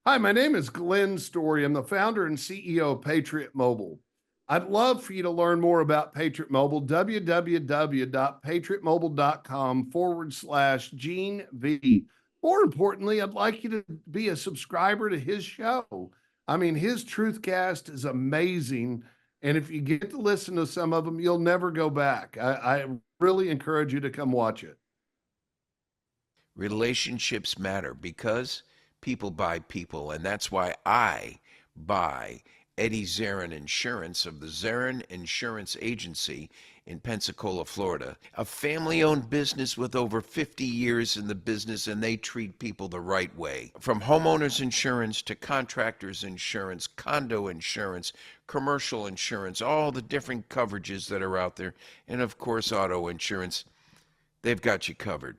Hi, my name is Glenn Story. I'm the founder and CEO of Patriot Mobile. I'd love for you to learn more about Patriot Mobile, www.patriotmobile.com/Gene V. More importantly, I'd like you to be a subscriber to his show. I mean, his Truthcast is amazing. And if you get to listen to some of them, you'll never go back. I really encourage you to come watch it. Relationships matter because people buy people, and that's why I buy Eddie Zarin Insurance of the Zarin Insurance Agency in Pensacola, Florida. A family-owned business with over 50 years in the business, and they treat people the right way. From homeowners insurance to contractors insurance, condo insurance, commercial insurance, all the different coverages that are out there, and of course auto insurance, they've got you covered.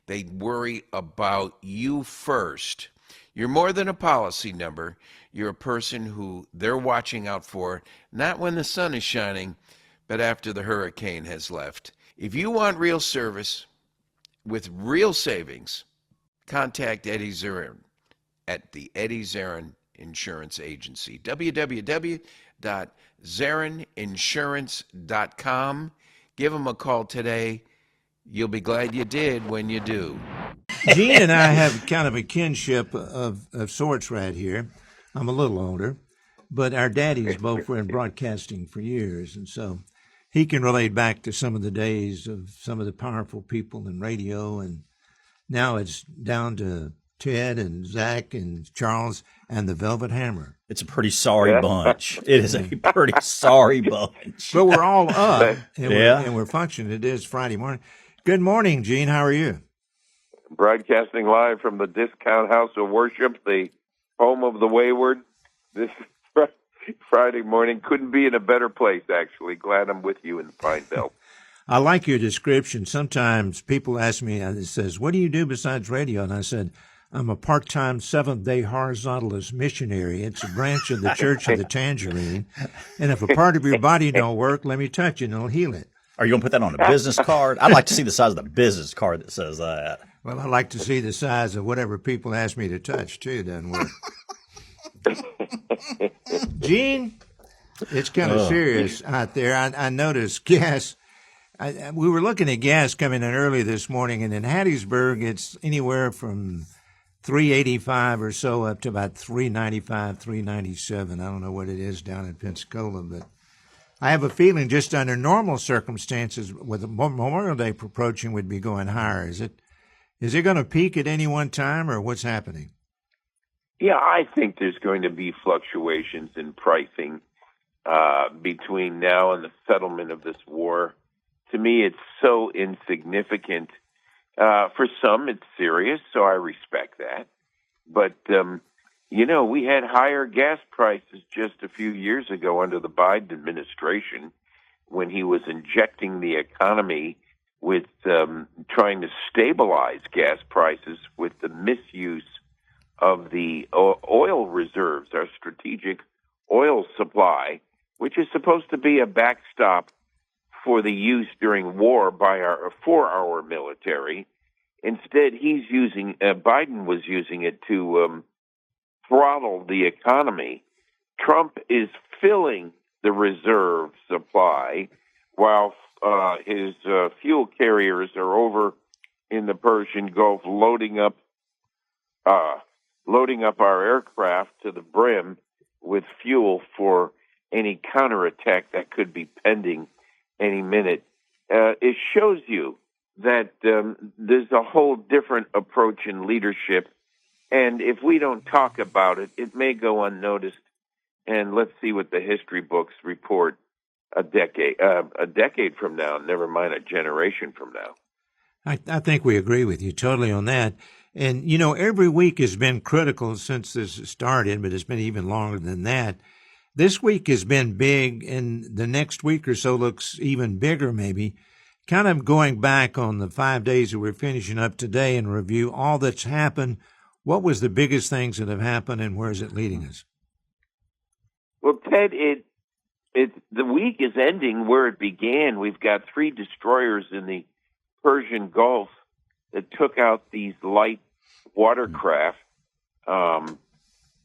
They worry about you first. You're more than a policy number. You're a person who they're watching out for, not when the sun is shining, but after the hurricane has left. If you want real service with real savings, contact Eddie Zarin at the Eddie Zarin Insurance Agency. www.zarininsurance.com. Give them a call today. You'll be glad you did when you do. Gene and I have kind of a kinship of sorts right here. I'm a little older, but our daddies both were in broadcasting for years, and so he can relate back to some of the days of some of the powerful people in radio, and now it's down to Ted and Zach and Charles and the Velvet Hammer. It's a pretty sorry bunch. It is a pretty sorry bunch. But we're all up, and we're functioning. It is Friday morning. Good morning, Gene. How are you? Broadcasting live from the Discount House of Worship, the home of the wayward. This Friday morning couldn't be in a better place, actually. Glad I'm with you in the Pine Belt. I like your description. Sometimes people ask me, it says, what do you do besides radio? And I said, I'm a part-time Seventh-day Horizontalist missionary. It's a branch of the Church of the Tangerine. And if a part of your body don't work, let me touch it and it'll heal it. Are you going to put that on a business card? I'd like to see the size of the business card that says that. Well, I like to see the size of whatever people ask me to touch, too. Doesn't work. Gene, it's kind of serious out there. I noticed gas. We were looking at gas coming in early this morning, and in Hattiesburg, it's anywhere from $3.85 or so up to about $3.95, $3.97. I don't know what it is down in Pensacola, but I have a feeling just under normal circumstances, with Memorial Day approaching, would be going higher. Is it going to peak at any one time, or what's happening? Yeah, I think there's going to be fluctuations in pricing between now and the settlement of this war. To me, it's so insignificant. For some, it's serious, so I respect that. But, we had higher gas prices just a few years ago under the Biden administration when he was injecting the economy with trying to stabilize gas prices with the misuse of the oil reserves, our strategic oil supply, which is supposed to be a backstop for the use during war for our military. Instead, Biden was using it to throttle the economy. Trump is filling the reserve supply while his fuel carriers are over in the Persian Gulf loading up our aircraft to the brim with fuel for any counterattack that could be pending any minute. It shows you that there's a whole different approach in leadership, and if we don't talk about it, it may go unnoticed. And let's see what the history books report a decade from now, never mind a generation from now. I think we agree with you totally on that. And, every week has been critical since this started, but it's been even longer than that. This week has been big, and the next week or so looks even bigger maybe. Kind of going back on the 5 days that we're finishing up today and review all that's happened. What was the biggest things that have happened, and where is it leading us? Well, Ted, the week is ending where it began. We've got 3 destroyers in the Persian Gulf that took out these light watercraft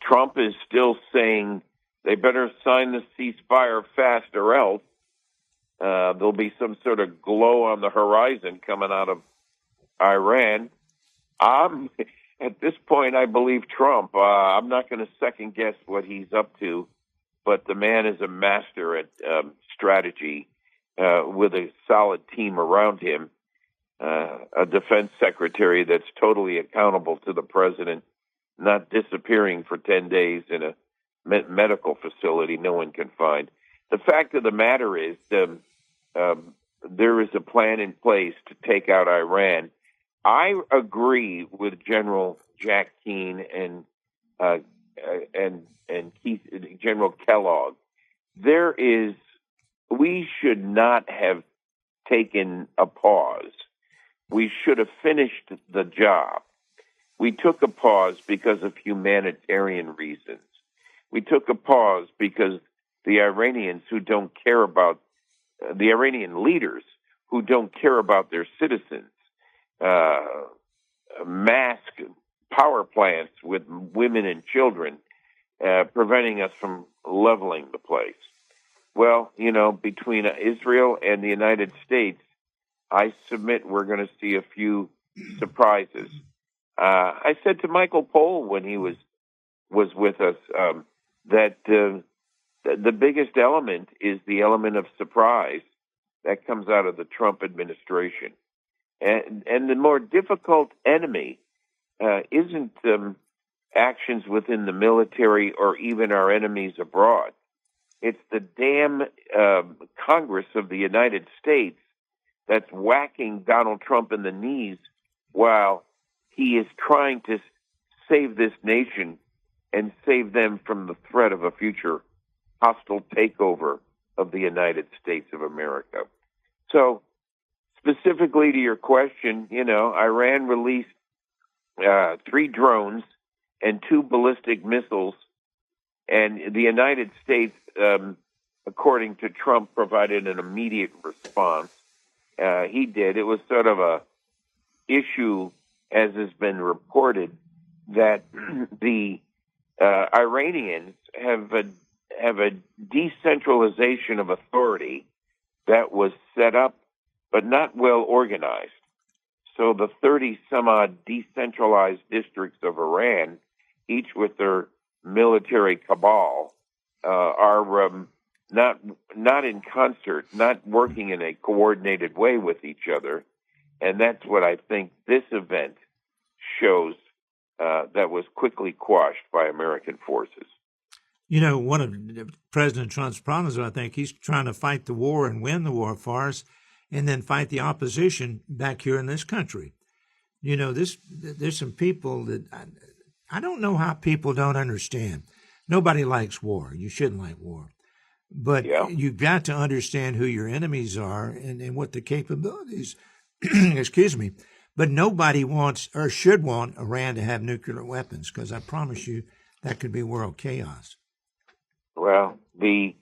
Trump is still saying they better sign the ceasefire fast or else there'll be some sort of glow on the horizon coming out of Iran. At this point, I believe Trump. I'm not going to second guess what he's up to, but the man is a master at strategy with a solid team around him, a defense secretary that's totally accountable to the president, not disappearing for 10 days in a medical facility no one can find. The fact of the matter is there is a plan in place to take out Iran. I agree with General Jack Keane and General Kellogg. We should not have taken a pause. We should have finished the job. We took a pause because of humanitarian reasons. We took a pause because the Iranians the Iranian leaders who don't care about their citizens, mask power plants with women and children, preventing us from leveling the place. Well, between Israel and the United States, I submit we're going to see a few surprises. I said to Michael Pohl when he was with us that the biggest element is the element of surprise that comes out of the Trump administration. And the more difficult enemy isn't actions within the military or even our enemies abroad. It's the damn Congress of the United States that's whacking Donald Trump in the knees while he is trying to save this nation and save them from the threat of a future hostile takeover of the United States of America. So, specifically to your question, Iran released 3 drones and 2 ballistic missiles, and the United States, according to Trump, provided an immediate response. He did. It was sort of a issue, as has been reported, that the Iranians have a decentralization of authority that was set up but not well organized. So the 30-some-odd decentralized districts of Iran, each with their military cabal, are not in concert, not working in a coordinated way with each other. And that's what I think this event shows that was quickly quashed by American forces. One of President Trump's problems, I think, he's trying to fight the war and win the war for us, and then fight the opposition back here in this country. There's some people that I don't know how people don't understand. Nobody likes war. You shouldn't like war. But you've got to understand who your enemies are and what the capabilities, excuse me. But nobody wants or should want Iran to have nuclear weapons, because I promise you that could be world chaos. Well, the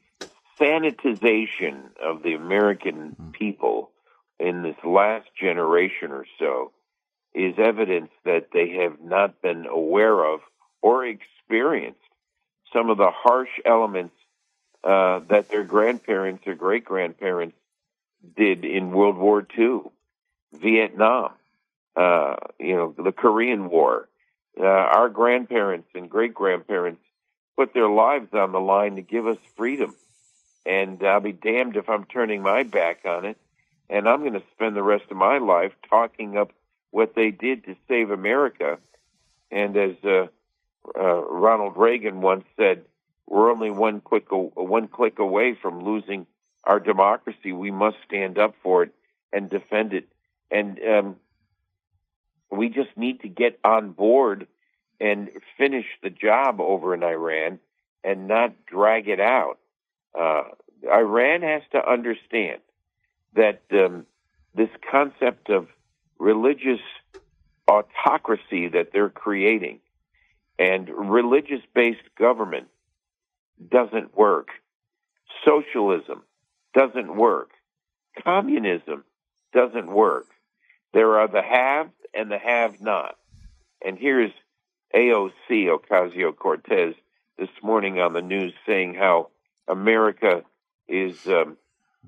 sanitization of the American people in this last generation or so is evidence that they have not been aware of or experienced some of the harsh elements that their grandparents or great-grandparents did in World War II, Vietnam, the Korean War. Our grandparents and great-grandparents put their lives on the line to give us freedom. And I'll be damned if I'm turning my back on it. And I'm going to spend the rest of my life talking up what they did to save America. And as Ronald Reagan once said, we're only one click away from losing our democracy. We must stand up for it and defend it. And we just need to get on board and finish the job over in Iran and not drag it out. Iran has to understand that this concept of religious autocracy that they're creating and religious-based government doesn't work. Socialism doesn't work. Communism doesn't work. There are the haves and the have-not. And here's AOC, Ocasio-Cortez, this morning on the news saying how America is,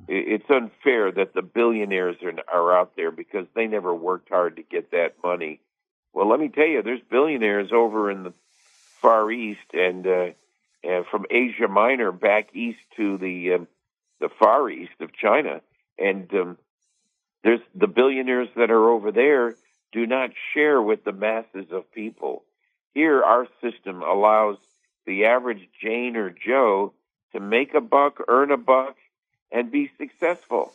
it's unfair that the billionaires are out there because they never worked hard to get that money. Well, let me tell you, there's billionaires over in the Far East and from Asia Minor back east to the Far East of China. And there's the billionaires that are over there do not share with the masses of people. Here, our system allows the average Jane or Joe to make a buck, earn a buck, and be successful.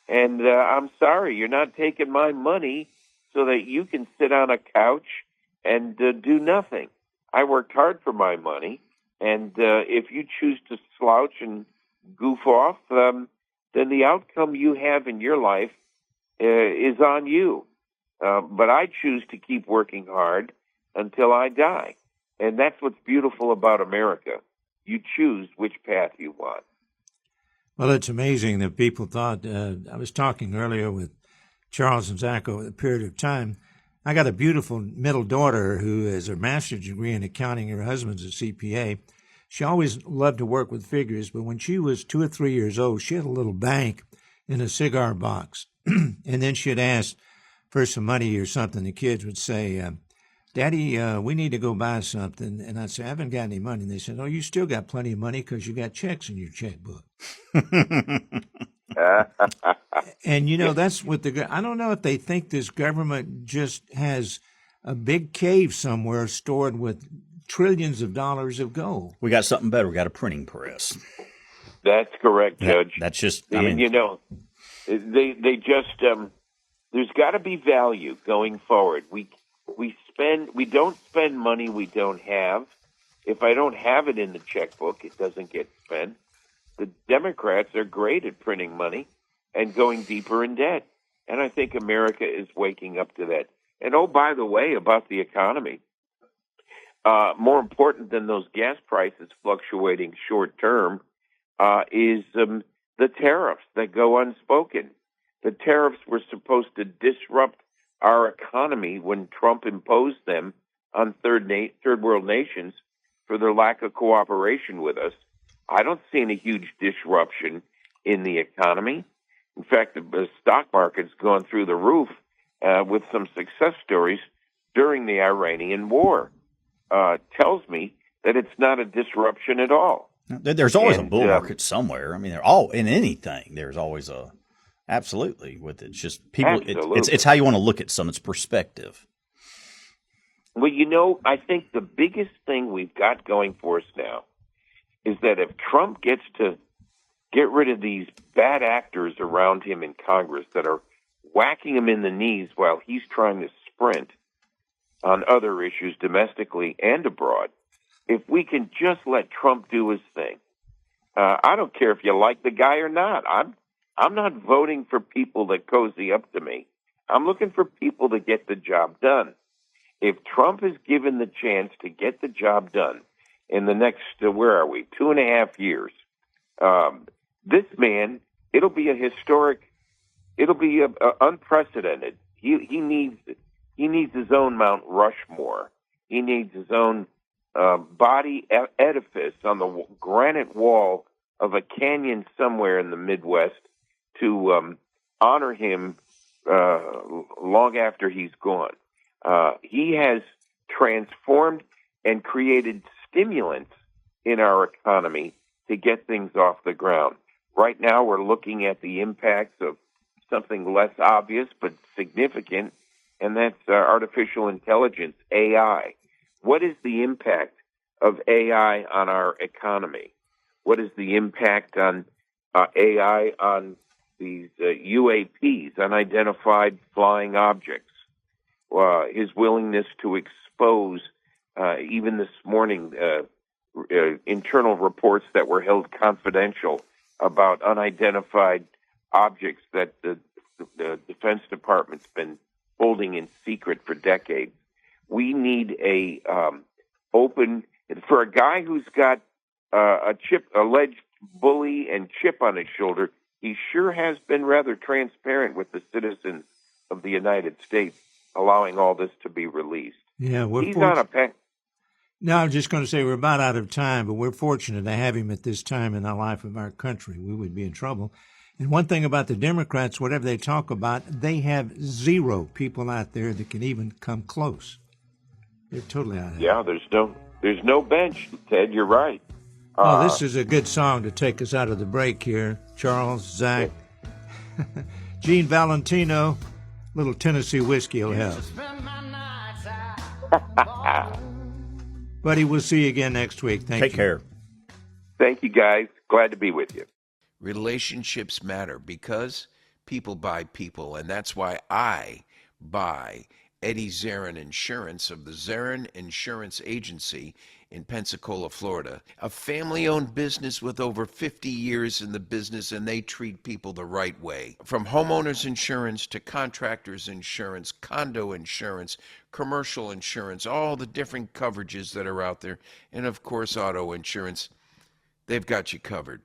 And I'm sorry, you're not taking my money so that you can sit on a couch and do nothing. I worked hard for my money, and if you choose to slouch and goof off, then the outcome you have in your life is on you. But I choose to keep working hard until I die. And that's what's beautiful about America. You choose which path you want. Well, it's amazing that people thought, I was talking earlier with Charles and Zach over the period of time. I got a beautiful middle daughter who has her master's degree in accounting. Her husband's a CPA. She always loved to work with figures, but when she was 2 or 3 years old, she had a little bank in a cigar box. And then she'd ask for some money or something. The kids would say, Daddy, we need to go buy something. And I'd say, I haven't got any money. And they said, oh, you still got plenty of money because you got checks in your checkbook. And, you know, that's what I don't know if they think this government just has a big cave somewhere stored with trillions of dollars of gold. We got something better. We got a printing press. That's correct, Judge. That's just, I mean, you know, they just, there's got to be value going forward. We don't spend money we don't have. If I don't have it in the checkbook, it doesn't get spent. The Democrats are great at printing money and going deeper in debt. And I think America is waking up to that. And oh, by the way, about the economy, more important than those gas prices fluctuating short term is the tariffs that go unspoken. The tariffs were supposed to disrupt our economy when Trump imposed them on third world nations for their lack of cooperation with us. I don't see any huge disruption in the economy. In fact, the stock market's gone through the roof with some success stories during the Iranian war. Tells me that it's not a disruption at all. There's always a bull market somewhere. I mean, they're all in anything. There's always absolutely with it. It's just people. It's how you want to look at some. It's perspective. Well, you know, I think the biggest thing we've got going for us now is that if Trump gets to get rid of these bad actors around him in Congress that are whacking him in the knees while he's trying to sprint on other issues domestically and abroad, if we can just let Trump do his thing, I don't care if you like the guy or not. I'm not voting for people that cozy up to me. I'm looking for people to get the job done. If Trump is given the chance to get the job done in the next, 2.5 years, this man, it'll be a historic, it'll be unprecedented. He needs his own Mount Rushmore. He needs his own body edifice on the granite wall of a canyon somewhere in the Midwest to honor him long after he's gone. He has transformed and created stimulants in our economy to get things off the ground. Right now, we're looking at the impacts of something less obvious but significant, and that's artificial intelligence, AI. What is the impact of AI on our economy? What is the impact on AI on these UAPs, unidentified flying objects? His willingness to expose, even this morning, internal reports that were held confidential about unidentified objects that the Defense Department's been holding in secret for decades. We need a open, for a guy who's got alleged bully and chip on his shoulder. He sure has been rather transparent with the citizens of the United States, allowing all this to be released. Yeah, he's on a No, I'm just going to say we're about out of time, but we're fortunate to have him at this time in the life of our country. We would be in trouble. And one thing about the Democrats, whatever they talk about, they have zero people out there that can even come close. They're totally out of it. Yeah, there's no bench, Ted. You're right. Oh, this is a good song to take us out of the break here. Charles, Zach, Gene Valentino, little Tennessee whiskey will help. Buddy, we'll see you again next week. Thank you. Take care. Thank you, guys. Glad to be with you. Relationships matter because people buy people, and that's why I buy Eddie Zarin Insurance of the Zarin Insurance Agency in Pensacola, Florida. A family-owned business with over 50 years in the business, and they treat people the right way. From homeowners insurance to contractors insurance, condo insurance, commercial insurance, all the different coverages that are out there, and of course auto insurance, they've got you covered.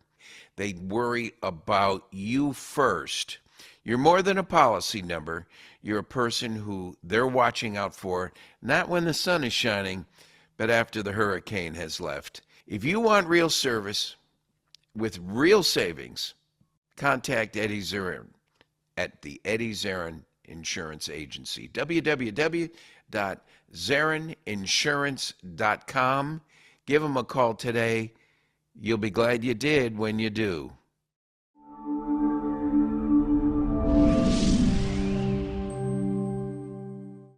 They worry about you first. You're more than a policy number. You're a person who they're watching out for, not when the sun is shining, but after the hurricane has left. If you want real service with real savings, contact Eddie Zarin at the Eddie Zarin Insurance Agency. www.zarininsurance.com. Give them a call today. You'll be glad you did when you do.